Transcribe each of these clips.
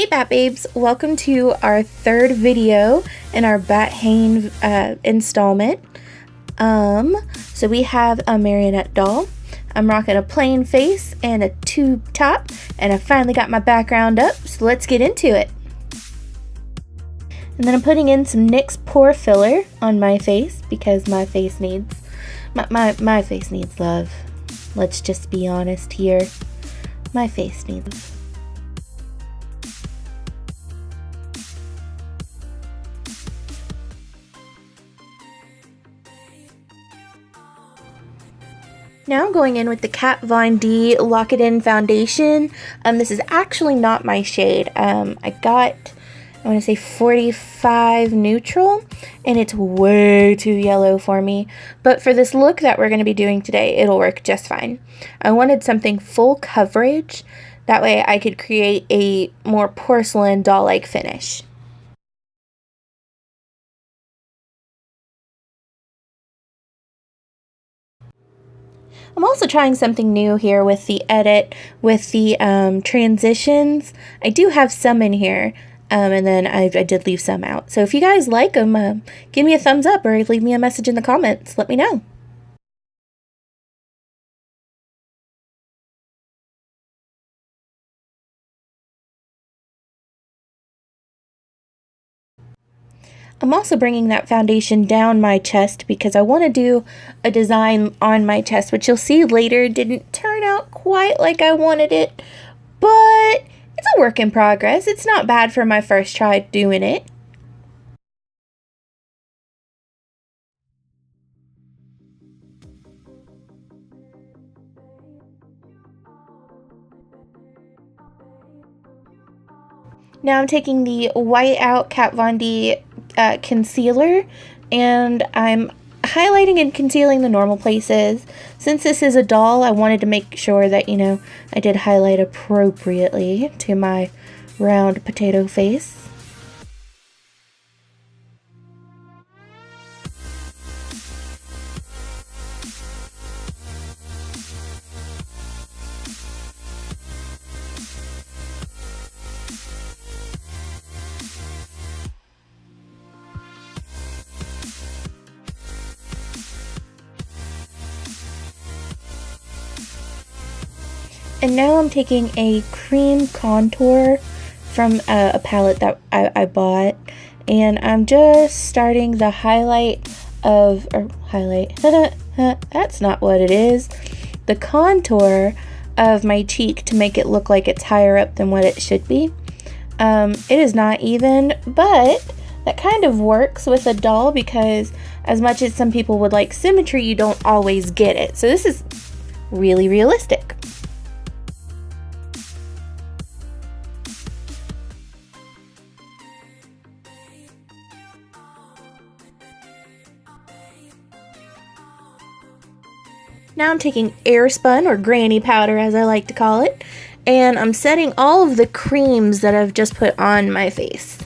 Hey Bat Babes, welcome to our third video in our Bathain installment. So we have a Marionette doll. I'm rocking a plain face and a tube top, and I finally got my background up, so let's get into it. And then I'm putting in some NYX pore filler on my face because my face needs my face needs love. Let's just be honest here. My face needs. Now I'm going in with the Kat Von D Lock It In foundation. This is actually not my shade. I got, I want to say 45 neutral, and it's way too yellow for me. But for this look that we're going to be doing today, it'll work just fine. I wanted something full coverage. That way I could create a more porcelain doll-like finish. I'm also trying something new here with the edit, with the transitions. I do have some in here, and then I did leave some out. So if you guys like them, give me a thumbs up or leave me a message in the comments. Let me know. I'm also bringing that foundation down my chest because I want to do a design on my chest, which you'll see later didn't turn out quite like I wanted it, but it's a work in progress. It's not bad for my first try doing it. Now I'm taking the White Out Kat Von D concealer, and I'm highlighting and concealing the normal places. Since this is a doll, I wanted to make sure that, you know, I did highlight appropriately to my round potato face. And now I'm taking a cream contour from a palette that I bought, and I'm just starting the highlight of, that's not what it is, the contour of my cheek to make it look like it's higher up than what it should be. It is not even, but that kind of works with a doll because as much as some people would like symmetry, you don't always get it. So this is really realistic. Now I'm taking Airspun, or granny powder as I like to call it, and I'm setting all of the creams that I've just put on my face,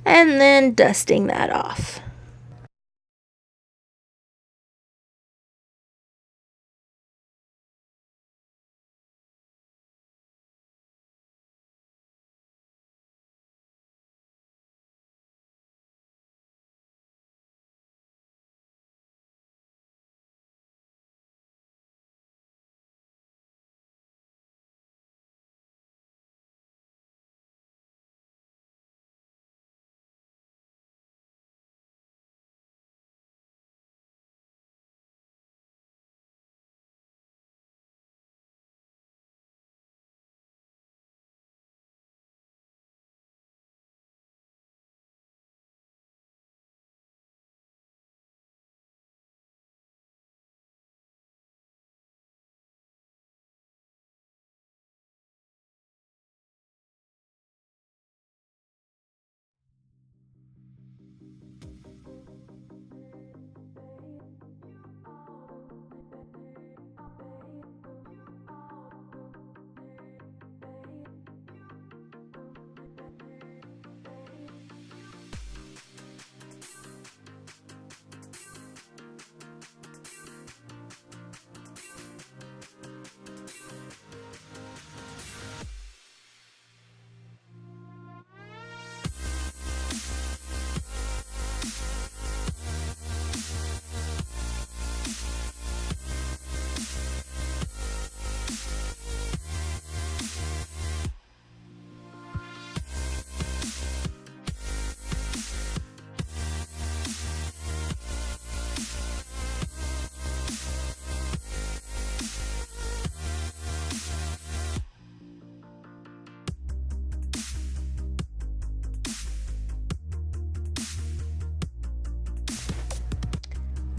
and then dusting that off.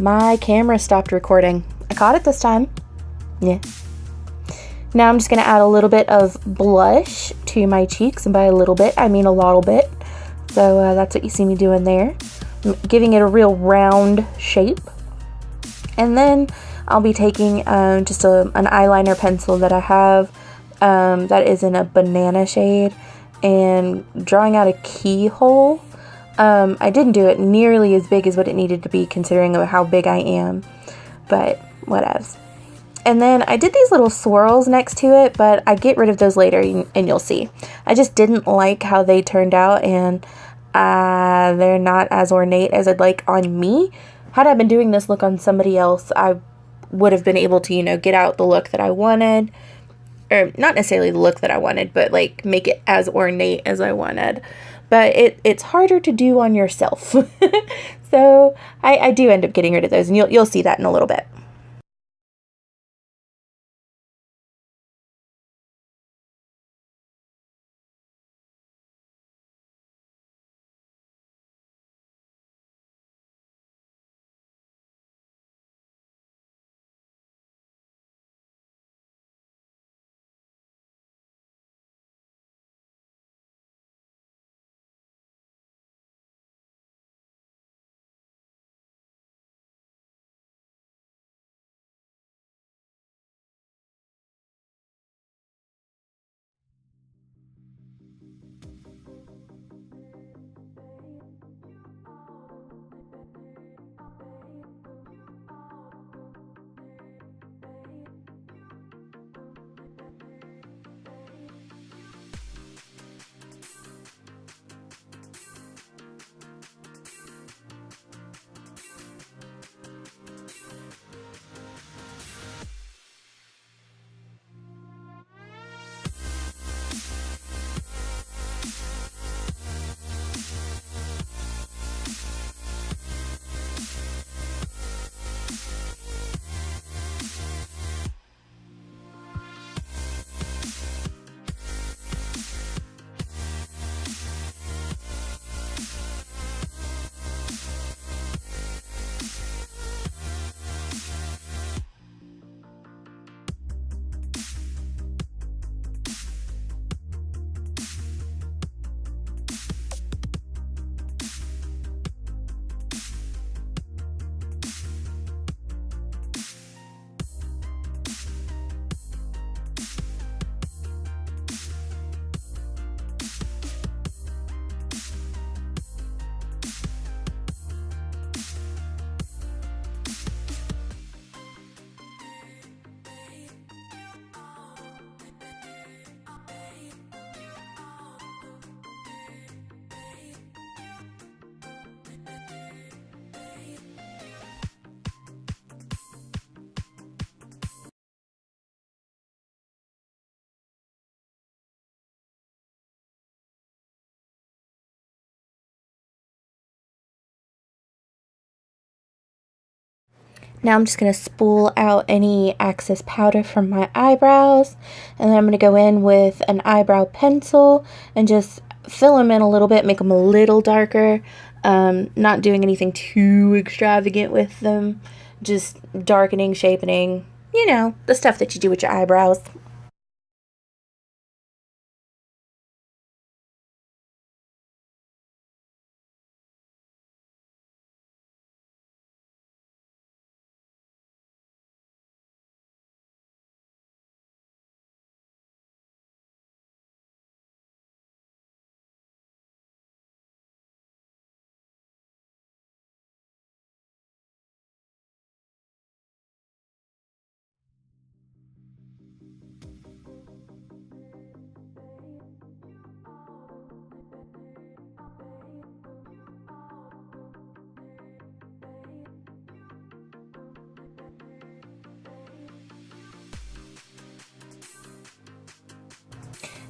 my camera stopped recording. I caught it this time. Yeah. Now I'm just going to add a little bit of blush to my cheeks, and by a little bit, I mean a little bit. So that's what you see me doing there. I'm giving it a real round shape. And then I'll be taking just an eyeliner pencil that I have that is in a banana shade, and drawing out a keyhole. I didn't do it nearly as big as what it needed to be considering how big I am, but whatevs. And then I did these little swirls next to it, but I get rid of those later and you'll see. I just didn't like how they turned out, and they're not as ornate as I'd like on me. Had I been doing this look on somebody else, I would have been able to, get out the look that I wanted. Or not necessarily the look that I wanted, but like make it as ornate as I wanted. But it's harder to do on yourself. So I do end up getting rid of those, and you'll see that in a little bit. Now I'm just going to spool out any excess powder from my eyebrows, and then I'm going to go in with an eyebrow pencil and just fill them in a little bit, make them a little darker. Not doing anything too extravagant with them, just darkening, shaping, the stuff that you do with your eyebrows.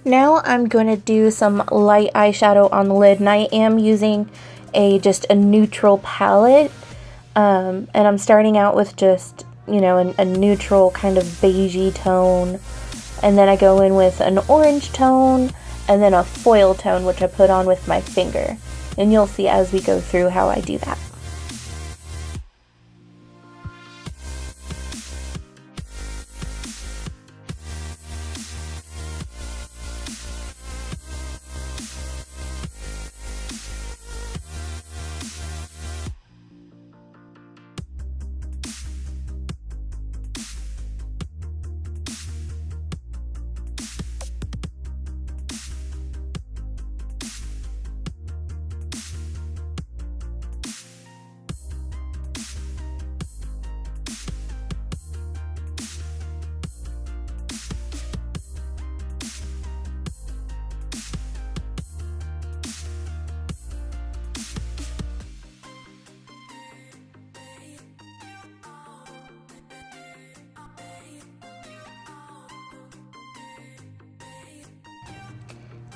Now I'm going to do some light eyeshadow on the lid, and I am using just a neutral palette, and I'm starting out with just, a neutral kind of beigey tone, and then I go in with an orange tone, and then a foil tone, which I put on with my finger, and you'll see as we go through how I do that.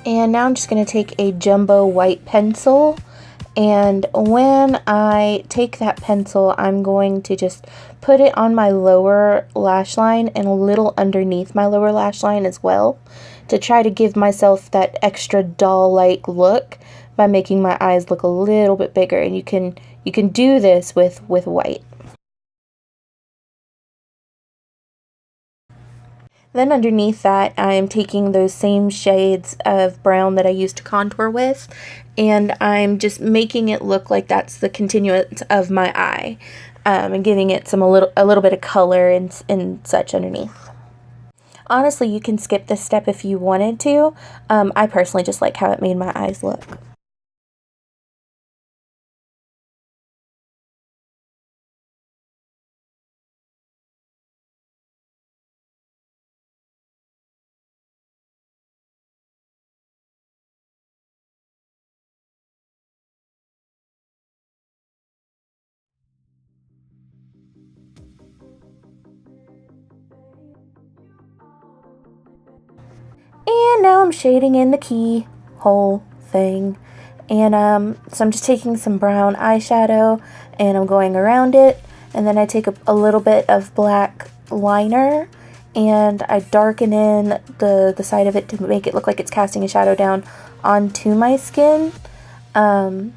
And now I'm just going to take a jumbo white pencil, and when I take that pencil, I'm going to just put it on my lower lash line and a little underneath my lower lash line as well, to try to give myself that extra doll-like look by making my eyes look a little bit bigger. And you can do this with white. Then underneath that, I'm taking those same shades of brown that I used to contour with, and I'm just making it look like that's the continuance of my eye, and giving it a little bit of color and such underneath. Honestly, you can skip this step if you wanted to. I personally just like how it made my eyes look. And now I'm shading in the keyhole thing. And so I'm just taking some brown eyeshadow and I'm going around it. And then I take a little bit of black liner and I darken in the side of it to make it look like it's casting a shadow down onto my skin. And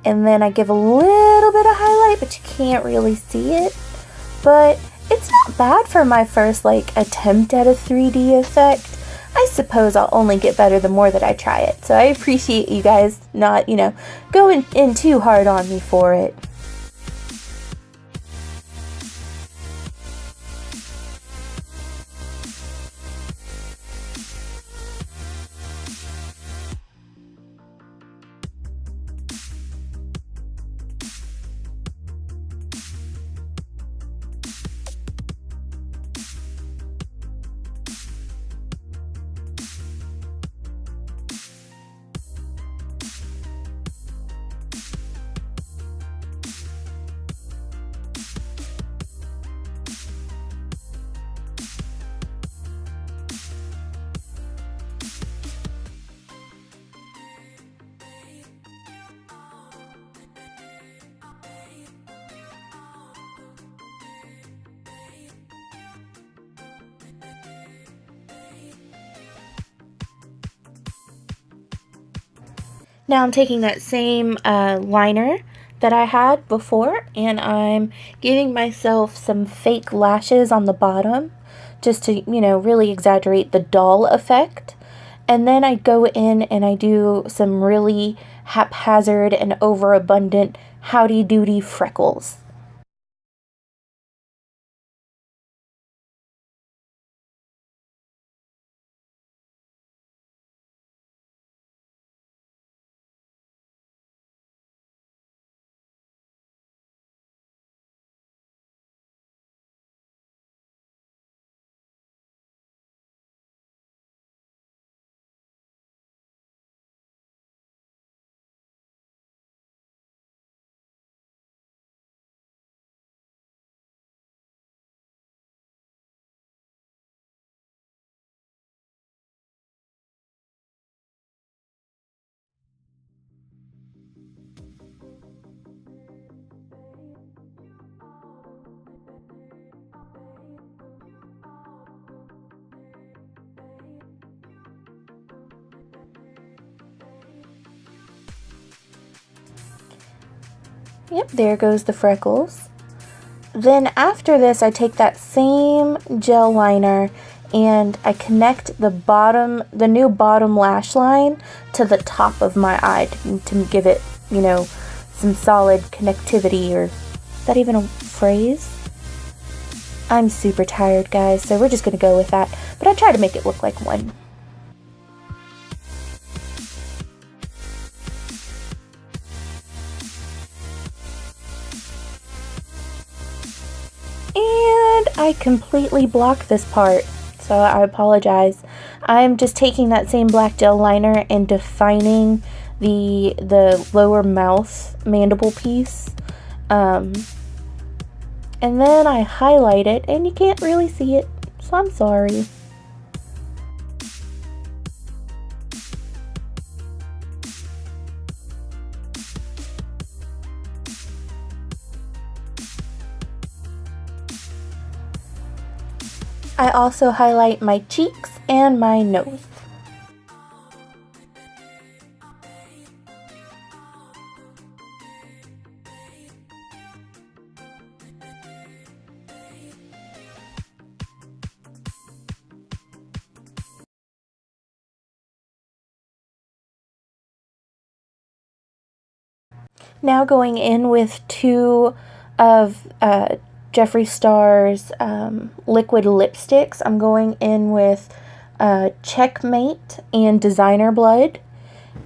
then I give a little bit of highlight, but you can't really see it. But it's not bad for my first attempt at a 3D effect. I suppose I'll only get better the more that I try it. So I appreciate you guys not, going in too hard on me for it. Now I'm taking that same liner that I had before and I'm giving myself some fake lashes on the bottom just to, really exaggerate the doll effect. And then I go in and I do some really haphazard and overabundant howdy doody freckles. Yep, there goes the freckles. Then after this, I take that same gel liner and I connect the new bottom lash line to the top of my eye to give it, some solid connectivity, or is that even a phrase? I'm super tired, guys, so we're just gonna go with that. But I try to make it look like one. And I completely blocked this part, so I apologize. I'm just taking that same black gel liner and defining the lower mouth mandible piece. And then I highlight it, and you can't really see it, so I'm sorry. I also highlight my cheeks and my nose. Now going in with two of Jeffree Star's liquid lipsticks. I'm going in with Checkmate and Designer Blood.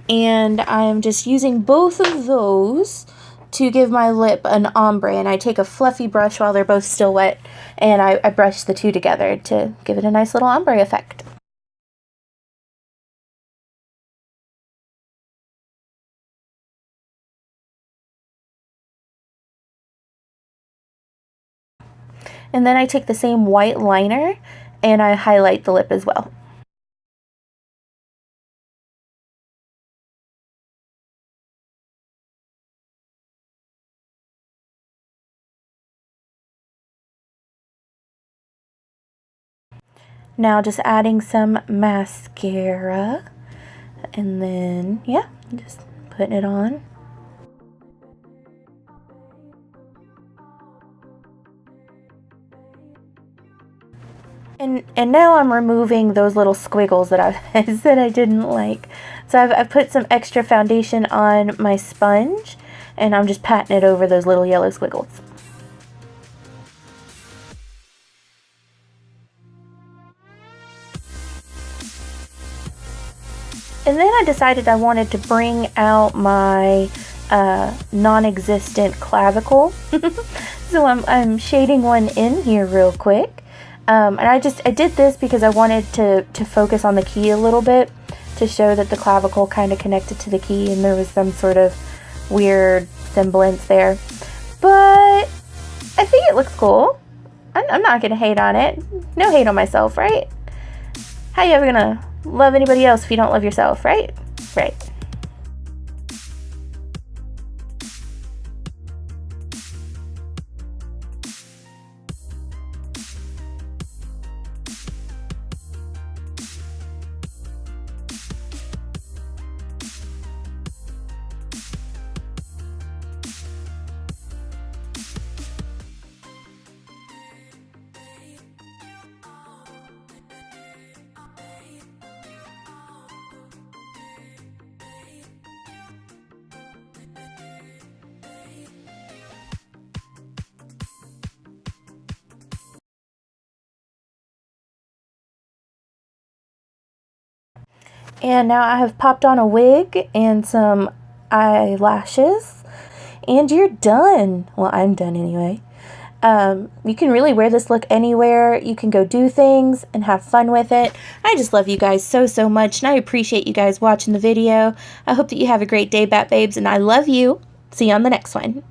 And I am just using both of those to give my lip an ombre. And I take a fluffy brush while they're both still wet, and I brush the two together to give it a nice little ombre effect. And then I take the same white liner and I highlight the lip as well. Now just adding some mascara, and then, yeah, just putting it on. And now I'm removing those little squiggles that I said I didn't like. So I've put some extra foundation on my sponge, and I'm just patting it over those little yellow squiggles. And then I decided I wanted to bring out my non-existent clavicle. So I'm shading one in here real quick. And I did this because I wanted to focus on the key a little bit, to show that the clavicle kind of connected to the key and there was some sort of weird semblance there. But I think it looks cool. I'm not gonna hate on it. No hate on myself, right? How you ever gonna love anybody else if you don't love yourself, right? Right. And now I have popped on a wig and some eyelashes, and you're done. Well, I'm done anyway. You can really wear this look anywhere. You can go do things and have fun with it. I just love you guys so much, and I appreciate you guys watching the video. I hope that you have a great day, Bat Babes, and I love you. See you on the next one.